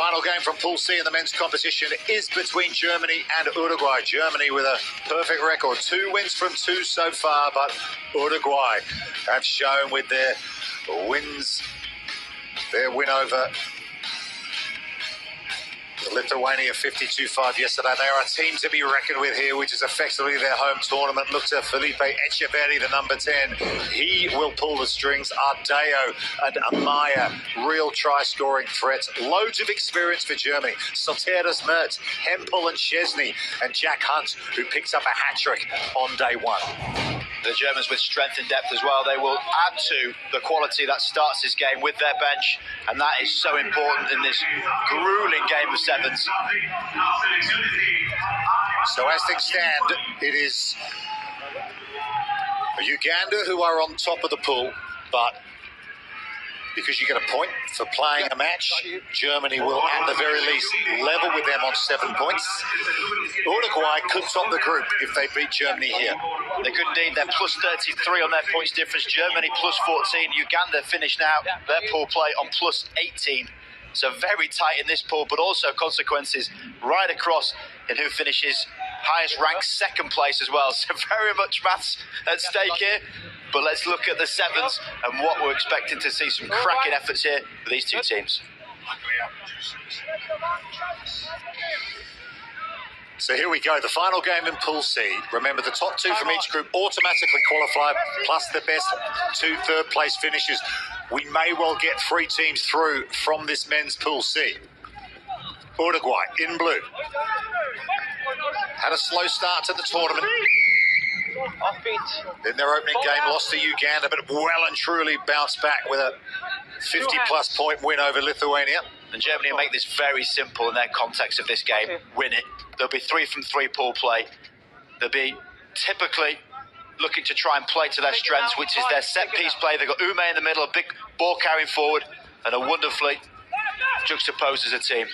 final game from Pool C in the men's competition is between Germany and Uruguay. Germany with a perfect record. 2 wins from 2 so far, but Uruguay have shown with their wins, their win over Lithuania 52-5 yesterday. They are a team to be reckoned with here, which is effectively their home tournament. Look to Felipe Echeverri, the number 10. He will pull the strings. Ardeo and Amaya, real try-scoring threats. Loads of experience for Germany. Soteris, Mertz, Hempel and Szczesny, and Jack Hunt, who picks up a hat-trick on day 1. The Germans with strength and depth as well. They will add to the quality that starts this game with their bench, and that is so important in this grueling game of sevens. So as things stand, it is Uganda who are on top of the pool, but because you get a point for playing a match, Germany will at the very least level with them on 7 points. Uruguay could top the group if they beat Germany here. They could indeed. They're plus 33 on their points difference. Germany plus 14. Uganda finished now their pool play on plus 18. So very tight in this pool, but also consequences right across in who finishes highest ranked second place as well. So very much maths at stake here. But let's look at the sevens and what we're expecting to see some cracking efforts here for these two teams. So here we go, the final game in Pool C. Remember, the top 2 from each group automatically qualify, plus the best 2 third-place finishes. We may well get 3 teams through from this men's Pool C. Uruguay, in blue. Had a slow start to the tournament. In their opening game, lost to Uganda, but well and truly bounced back with a 50-plus point win over Lithuania. And Germany will make this very simple in their context of this game. Win it. There'll be 3 from 3 pool play. They'll be typically looking to try and play to their strengths, which is their set-piece play. They've got Ume in the middle, a big ball carrying forward, and a wonderfully juxtaposed as a team.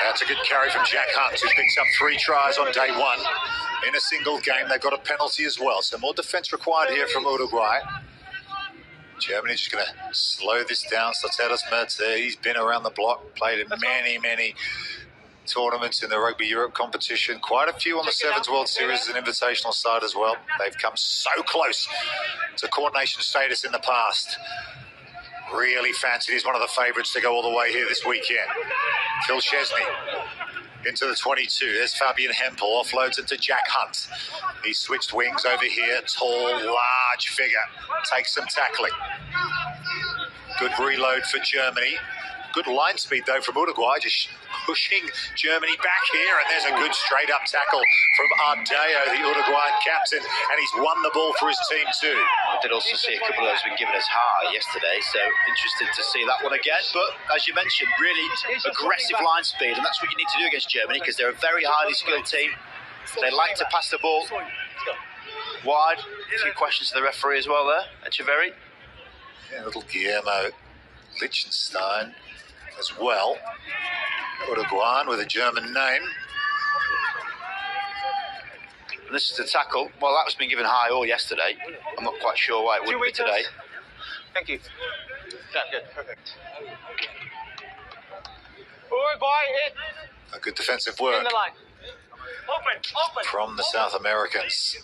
That's a good carry from Jack Hunt, who picks up 3 tries on day 1. In a single game, they've got a penalty as well. So more defence required here from Uruguay. Germany just going to slow this down. Soteris Mertz there. He's been around the block, played in many tournaments in the Rugby Europe competition. Quite a few on the Sevens World Series as an invitational side as well. They've come so close to coordination status in the past. Really fancied. He's one of the favourites to go all the way here this weekend. Phil Szczesny into the 22. There's Fabian Hempel. Offloads it to Jack Hunt. He switched wings over here. Tall, large figure. Takes some tackling. Good reload for Germany. Good line speed, though, from Uruguay. Just pushing Germany back here. And there's a good straight-up tackle from Ardeo, the Uruguayan captain. And he's won the ball for his team, too. I did also see a couple of those been given as high yesterday, so interested to see that one again. But, as you mentioned, really aggressive line speed. And that's what you need to do against Germany, because they're a very highly skilled team. They like to pass the ball wide. A few questions to the referee as well there, Echeverri. Yeah, little Guillermo Liechtenstein as well. Uruguayan with a German name. And this is the tackle. Well, that was been given high all yesterday. I'm not quite sure why it wouldn't be today. Thank you. Yeah, good, perfect. Uruguay in. A good defensive work In the line. Open. from the South Americans.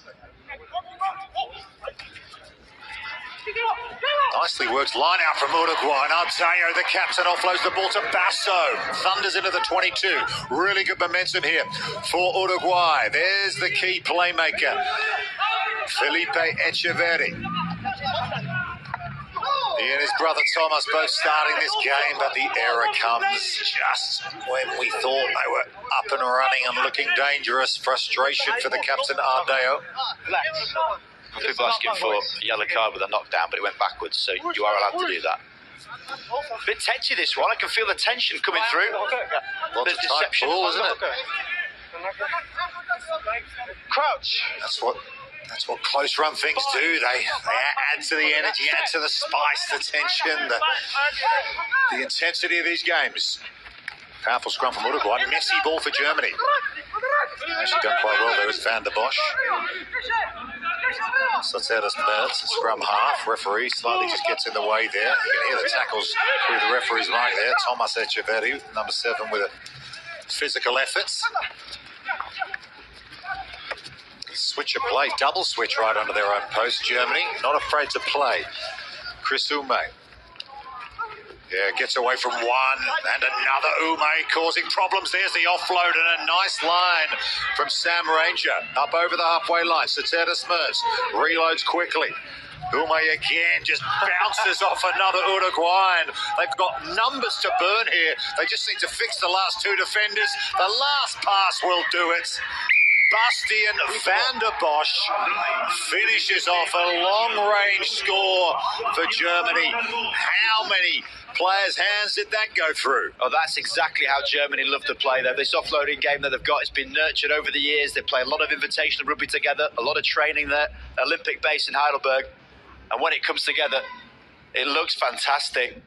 Nicely worked line out from Uruguay. And Ardeo, the captain, offloads the ball to Basso. Thunders into the 22. Really good momentum here for Uruguay. There's the key playmaker, Felipe Echeverri. He and his brother Thomas both starting this game, but the error comes just when we thought they were up and running and looking dangerous. Frustration for the captain, Ardeo. People asking for a yellow card with a knockdown, but it went backwards, so you are allowed to do that. A bit touchy, this one. I can feel the tension coming through. Lots of tight ball, isn't it? Crouch. That's what close run things do. They add to the energy, add to the spice, the tension, the intensity of these games. Powerful scrum from Uruguay. Messy ball for Germany. Actually done quite well there is Van der Bosch. So it's out of Mertz, scrum half. Referee slightly just gets in the way there. You can hear the tackles through the referee's mic there. Thomas Echeverri, number 7, with a physical efforts. Switch of play, double switch right under their own post. Germany not afraid to play. Chris Ume. Yeah, gets away from one and another. Ume causing problems. There's the offload and a nice line from Sam Ranger. Up over the halfway line. Sateras Mertz reloads quickly. Ume again just bounces off another Uruguayan. They've got numbers to burn here. They just need to fix the last 2 defenders. The last pass will do it. Bastian Van der Bosch finishes off a long-range score for Germany. How many players' hands did that go through? Oh, that's exactly how Germany love to play, though. This offloading game that they've got has been nurtured over the years. They play a lot of invitational rugby together, a lot of training there, Olympic base in Heidelberg. And when it comes together, it looks fantastic.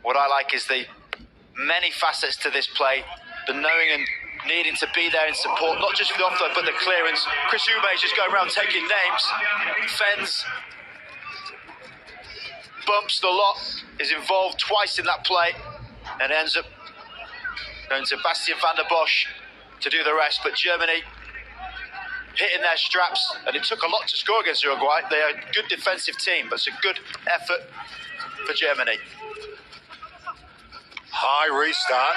What I like is the many facets to this play, the knowing and needing to be there in support, not just for the offload, but the clearance. Chris Ume is just going around taking names, fends, bumps the lot, is involved twice in that play, and ends up going to Bastian Van der Bosch to do the rest. But Germany hitting their straps, and it took a lot to score against Uruguay. They are a good defensive team, but it's a good effort for Germany. High restart.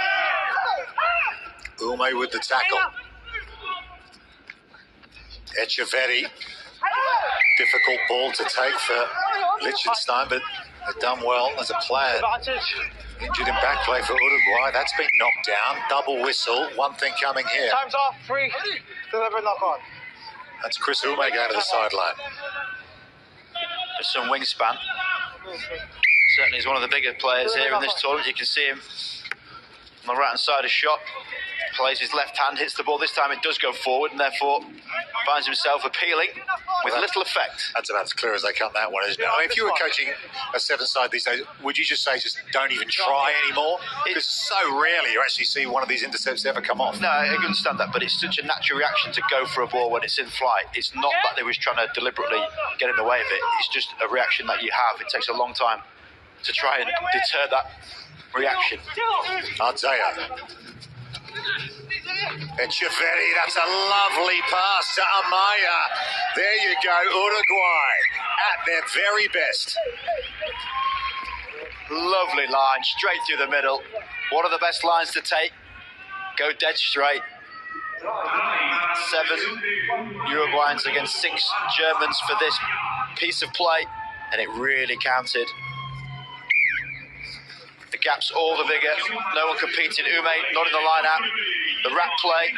Ume with the tackle. Echeverri. Difficult ball to take for Liechtenstein, but they've done well as a player. Injured in back play for Uruguay. That's been knocked down. Double whistle. One thing coming here. Time's off. Free. Deliver, knock on. That's Chris Ume going to the sideline. There's some wingspan. Certainly he's one of the bigger players here in this tournament. You can see him on the right-hand side of shot. Plays his left hand, hits the ball. This time it does go forward and therefore finds himself appealing with little effect. That's about as clear as they come, that one, isn't it? I mean, if you were coaching a 7-side these days, would you just say just don't even try anymore? Because so rarely you actually see one of these intercepts ever come off. No, I understand that, but it's such a natural reaction to go for a ball when it's in flight. It's not that they was trying to deliberately get in the way of it. It's just a reaction that you have. It takes a long time to try and deter that reaction. Ardea. Echeverri, that's a lovely pass to Amaya. There you go, Uruguay at their very best. Lovely line, straight through the middle. One of the best lines to take. Go dead straight. 7 Uruguayans against 6 Germans for this piece of play, and it really counted. The gap's all the bigger. No one competing. Ume not in the line-out. The wrap play.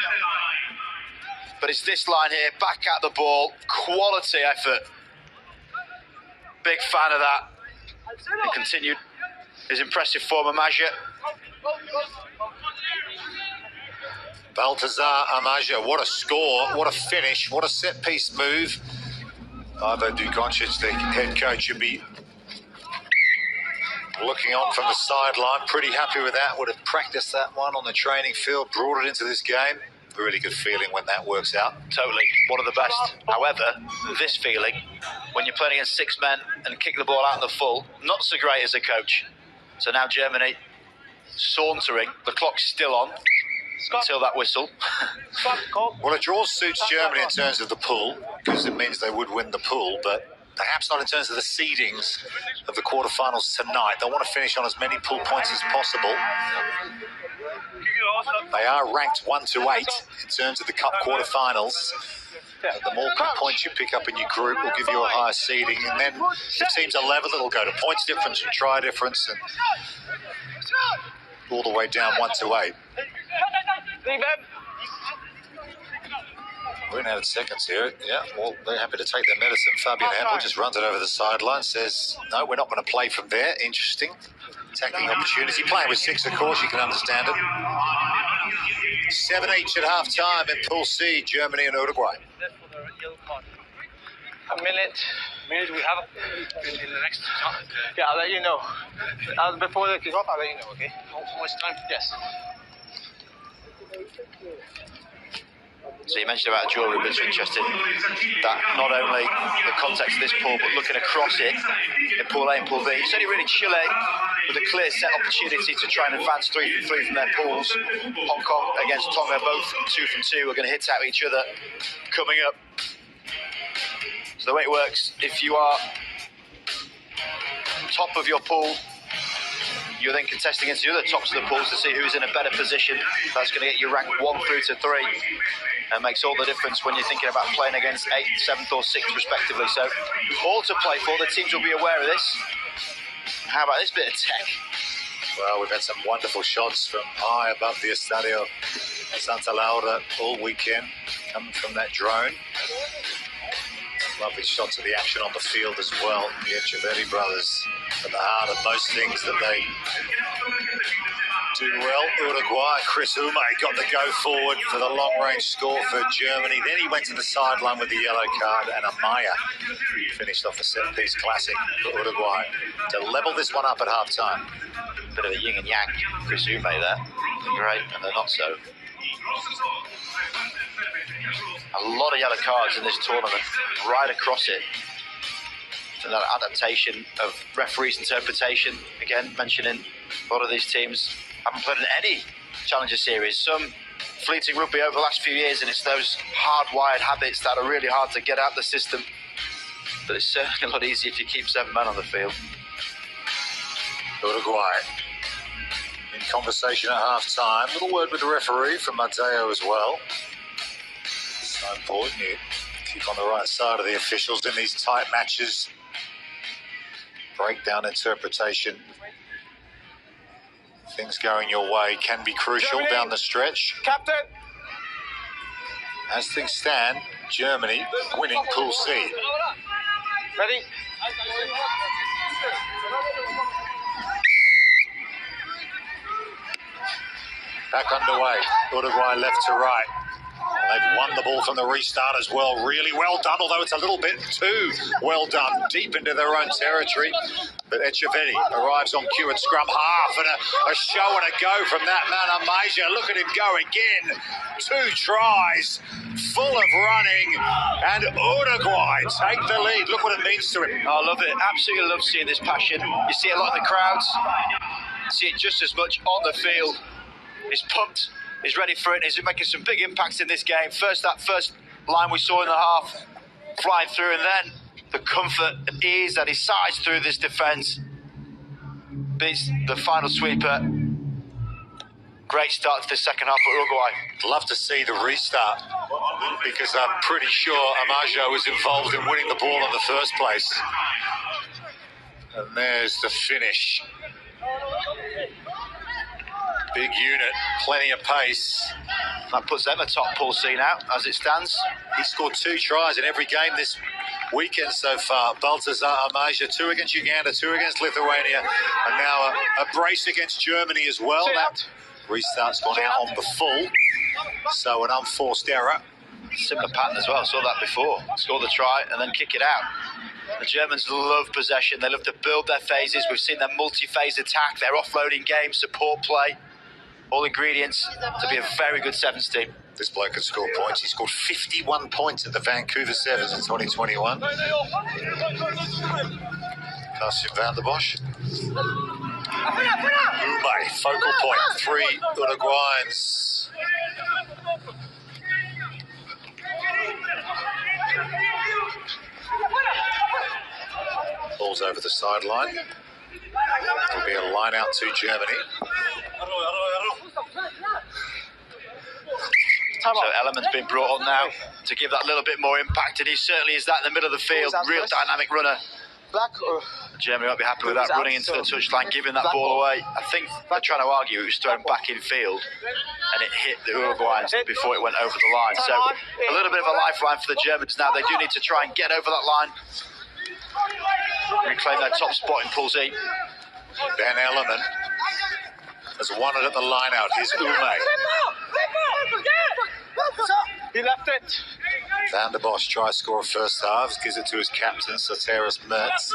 But it's this line here. Back at the ball. Quality effort. Big fan of that. He continued his impressive form of Amaja. Baltazar Amaja, what a score, what a finish, what a set-piece move. Ivo Dukoncic, the head coach, should be looking on from the sideline. Pretty happy with that. Would have practiced that one on the training field, brought it into this game. A really good feeling when that works out. Totally. One of the best. However, this feeling, when you're playing against 6 men and kick the ball out in the full, not so great as a coach. So now Germany sauntering. The clock's still on until that whistle. Well, a draw suits Germany in terms of the pool, because it means they would win the pool, but perhaps not in terms of the seedings of the quarterfinals tonight. They want to finish on as many pool points as possible. They are ranked 1 to 8 in terms of the cup quarterfinals. The more points you pick up in your group will give you a higher seeding, and then if teams are level, it'll go to points difference and try difference, and all the way down 1 to 8. We're in out of seconds here. Yeah, well, they're happy to take their medicine. Fabian Hampel just runs it over the sideline, says, no, we're not going to play from there. Interesting. Attacking opportunity. Playing with 6, of course, you can understand it. 7 each at half-time in Pool C, Germany and Uruguay. A minute we have in the next. Yeah, I'll let you know. Before the kickoff, I'll let you know, okay? How much time? Yes. So you mentioned about a draw, but it's interesting that not only the context of this pool, but looking across it in Pool A and Pool B, it's only really Chile with a clear set opportunity to try and advance 3 from 3 from their pools. Hong Kong against Tonga, both 2 from 2, are going to hit out each other coming up. So the way it works, if you are top of your pool, you're then contesting against the other tops of the pools to see who's in a better position. That's going to get you ranked 1 through to 3. And makes all the difference when you're thinking about playing against 8th, 7th or 6th respectively. So all to play for. The teams will be aware of this. How about this bit of tech? Well, we've had some wonderful shots from high above the Estadio Santa Laura all weekend, coming from that drone. Lovely shots of the action on the field as well. The Echeverri brothers at the heart of most things that they do well. Uruguay, Chris Ume got the go forward for the long-range score for Germany. Then he went to the sideline with the yellow card, and Amaya finished off the set-piece classic for Uruguay to level this one up at half-time. Bit of a yin and yang, Chris Ume there. Great, and they're not so. A lot of yellow cards in this tournament, right across it. And that adaptation of referees' interpretation, again, mentioning a lot of these teams haven't played in any Challenger Series. Some fleeting rugby over the last few years, and it's those hardwired habits that are really hard to get out the system. But it's certainly a lot easier if you keep 7 men on the field. Uruguay in conversation at half-time. Little word with the referee from Mateo as well. So important you keep on the right side of the officials in these tight matches. Breakdown interpretation. Things going your way can be crucial Germany down the stretch. Captain! As things stand, Germany winning Pool C. Ready? Back underway. Uruguay left to right. They've won the ball from the restart as well. Really well done, although it's a little bit too well done, deep into their own territory. But Echeverri arrives on cue at scrum half, and a show and a go from that man, Amasia. Look at him go again. 2 tries, full of running, and Uruguay take the lead. Look what it means to him. I love it. Absolutely love seeing this passion. You see it a lot in the crowds. You see it just as much on the field. He's pumped. He's ready for it. He's making some big impacts in this game. That first line we saw in the half, flying through, and then the comfort and ease that he sized through this defence. Beats the final sweeper. Great start to the second half for Uruguay. Love to see the restart, because I'm pretty sure Amajo was involved in winning the ball in the first place. And there's the finish. Big unit, plenty of pace. That puts them atop Pool C now, as it stands. He scored 2 tries in every game this weekend so far. Baltazar Amaja, 2 against Uganda, 2 against Lithuania, and now a brace against Germany as well. That restart's gone out on the full, so an unforced error. Similar pattern as well, saw that before. Score the try and then kick it out. The Germans love possession, they love to build their phases. We've seen their multi-phase attack, their offloading game, support play. All ingredients to be a very good Sevens team. This bloke can score points. He scored 51 points at the Vancouver Sevens in 2021. Carsten van der Bosch. Ume, focal point. 3 Uruguayans. Ball's over the sideline. There'll be a line out to Germany. So Element's been brought on now to give that little bit more impact, and he certainly is that in the middle of the field. Real dynamic runner. Germany won't be happy with that, running into the touchline, giving that ball away. I think they're trying to argue it was thrown back in field, and it hit the Uruguayans before it went over the line. So a little bit of a lifeline for the Germans now. They do need to try and get over that line, reclaim their top spot in Pool C. Ben Element has won it at the line out. Here's Ume. He left it. Van der Bosch tries to score first half, gives it to his captain, Soteris Mertz.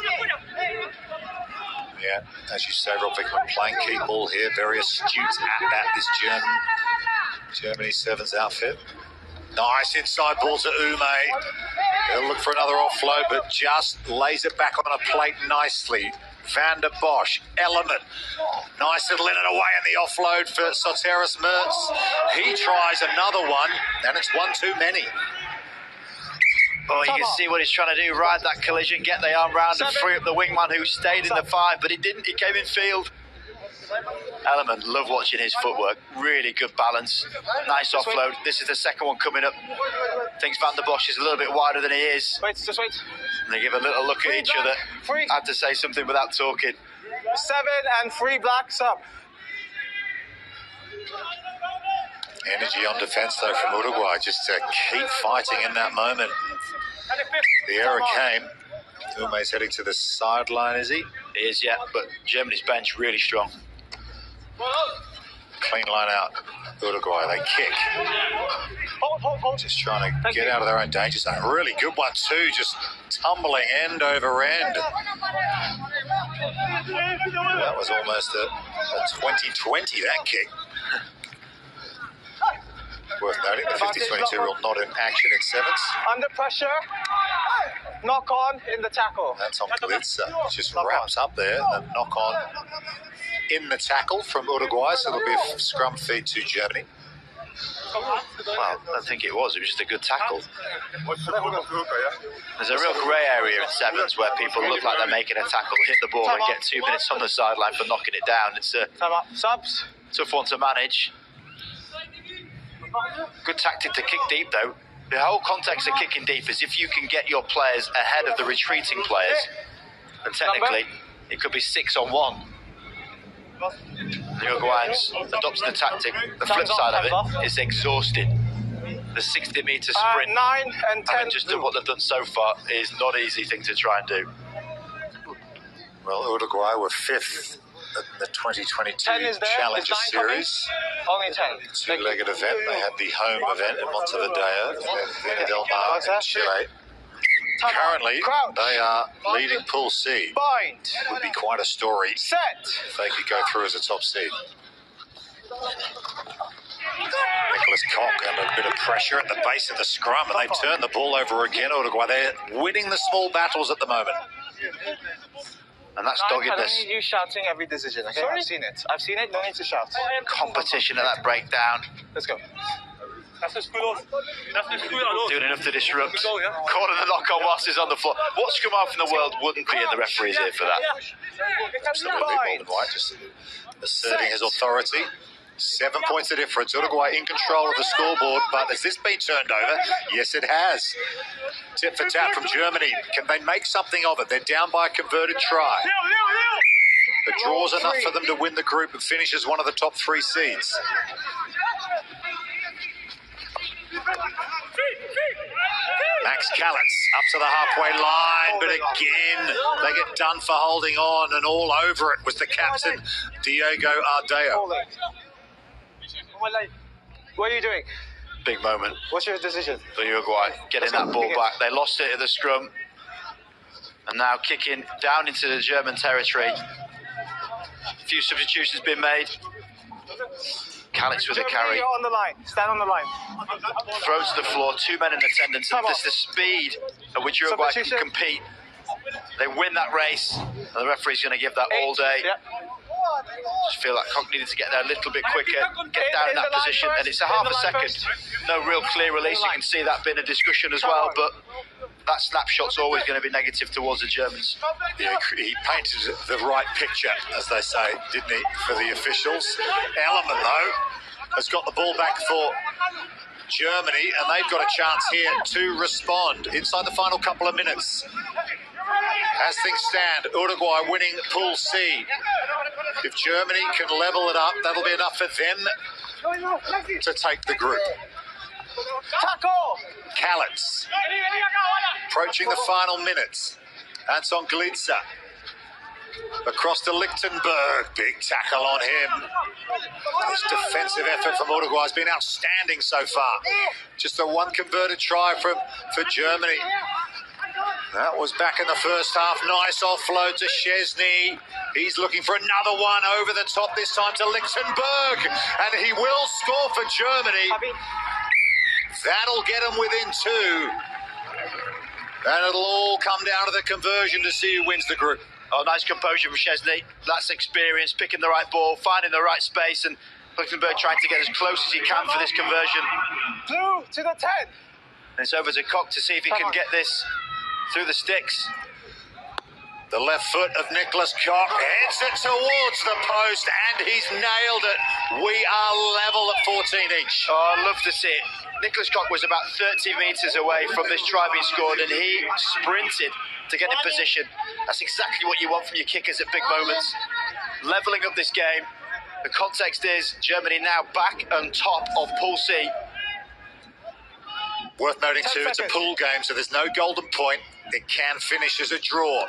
Yeah, as you say, Rob Vickman playing key ball here, very astute at that, this Germany Sevens outfit. Nice inside ball to Ume. He'll look for another offload, but just lays it back on a plate nicely. Van der Bosch, Element. Nice little in and away in the offload for Soteris Mertz. He tries another one, and it's one too many. Oh, you can see what he's trying to do. Ride that collision, get the arm round and free up the wingman who stayed in the 5, but he didn't. He came in field. Element, love watching his footwork. Really good balance. Nice offload. This is the second one coming up. Thinks Van der Bosch is a little bit wider than he is. Just wait. And they give a little look at each other. Had to say something without talking. 7 and 3 blacks up. Energy on defence, though, from Uruguay, just to keep fighting in that moment. The error came. Ume's heading to the sideline, is he? He is, yeah, but Germany's bench really strong. Clean line out, Uruguay. They kick. Just trying to get out of their own danger zone. Really good one, too. Just tumbling end over end. That was almost a 2020, that kick. Worth noting, the 50-22 rule not in action in sevens. Under pressure. Knock on in the tackle. That's on Glitzer. Just wraps up there. The knock on in the tackle from Uruguay. So it'll be a scrum feed to Germany. Well, I don't think it was. It was just a good tackle. There's a real grey area in sevens where people look like they're making a tackle, hit the ball and get 2 minutes on the sideline for knocking it down. It's a tough one to manage. Good tactic to kick deep, though. The whole context of kicking deep is if you can get your players ahead of the retreating players, and technically it could be 6-on-1. The Uruguayans adopting the tactic. The flip side of it is exhausting. The 60-metre sprint, 9 and 10. having just done what they've done so far, is not an easy thing to try and do. Well, Uruguay were 5th in the 2022 Challenger Series. Only 10. Two-legged event. They had the home event in Montevideo, and then Viña del Mar in Chile. Currently, they are leading Pool C. Bind. Would be quite a story Set. if they could go through as a top seed. Nicholas Koch under a bit of pressure at the base of the scrum, and they turn the ball over again. Uruguay, they're winning the small battles at the moment. And that's doggedness. I don't need you shouting every decision, okay? Sorry? I've seen it, no need to shout. Competition at that breakdown. Let's go. Doing enough to disrupt. Corner the knock-on whilst he's on the floor. What scrum half in the world wouldn't be in the referee's ear for that? Absolutely, Golden White just asserting his authority. 7 points of difference. Uruguay in control of the scoreboard, but has this been turned over? Yes, it has. Tip for tap from Germany. Can they make something of it? They're down by a converted try. The draw's enough for them to win the group and finish as one of the top 3 seeds. Max Callets up to the halfway line, but again, they get done for holding on, and all over it was the captain, Diego Ardeo. What are you doing? Big moment. What's your decision? For Uruguay, getting that ball back. They lost it at the scrum, and now kicking down into the German territory. A few substitutions been made. Callets with a carry. On the line. Stand on the line. Throw to the floor. 2 men in attendance. This is the speed at which Uruguay can compete. They win that race, and the referee's going to give that all day. Just feel like Koch needed to get there a little bit quicker, get down in that position, and it's a half a second. No real clear release. You can see that being a discussion as well, but that snapshot's always going to be negative towards the Germans. Yeah, he painted the right picture, as they say, didn't he, for the officials? Element, though, has got the ball back for Germany, and they've got a chance here to respond inside the final couple of minutes. As things stand, Uruguay winning Pool C. If Germany can level it up, that'll be enough for them to take the group. Tackle! Callets approaching the final minutes. Anton Glitzer across to Lichtenberg. Big tackle on him. This defensive effort from Uruguay has been outstanding so far. Just the one converted try for Germany. That was back in the first half. Nice offload to Szczesny. He's looking for another one over the top, this time to Lichtenberg. And he will score for Germany. That'll get them within 2. And it'll all come down to the conversion to see who wins the group. Oh, nice composure from Szczesny. That's experience, picking the right ball, finding the right space, and Lichtenberg trying to get as close as he can for this conversion. Blue to the 10. And it's over to Koch to see if he can get this through the sticks. The left foot of Nicholas Koch heads it towards the post, and he's nailed it. We are level at 14 each. Oh, I love to see it. Nicholas Koch was about 30 metres away from this try being scored, and he sprinted to get in position. That's exactly what you want from your kickers at big moments. Levelling up this game. The context is Germany now back on top of Pool C. Worth noting too, it's a pool game, so there's no golden point. It can finish as a draw.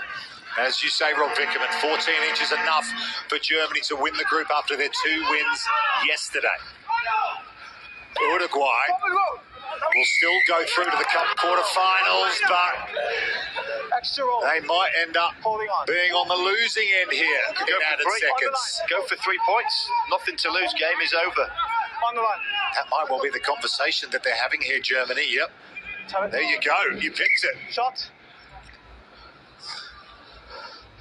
As you say, Rob Vickerman, 14 each is enough for Germany to win the group after their 2 wins yesterday. Uruguay will still go through to the cup quarterfinals, but they might end up being on the losing end here in added seconds. Go for 3 points. Nothing to lose. Game is over. On the line. That might well be the conversation that they're having here, Germany. Yep. There you go. You picked it. Shot.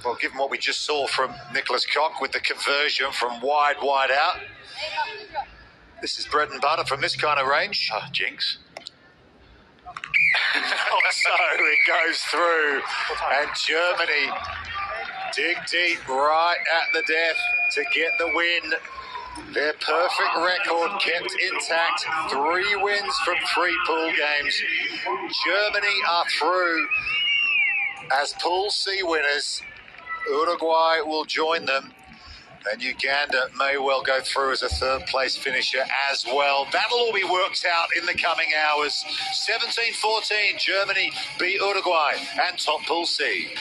Well, given what we just saw from Nicholas Koch with the conversion from wide out, this is bread and butter from this kind of range. Oh, jinx. So it goes through, and Germany dig deep right at the death to get the win. Their perfect record kept intact. 3 wins from 3 pool games. Germany are through as Pool C winners. Uruguay will join them, and Uganda may well go through as a 3rd place finisher as well. That'll all be worked out in the coming hours. 17-14, Germany beat Uruguay and top Pool C.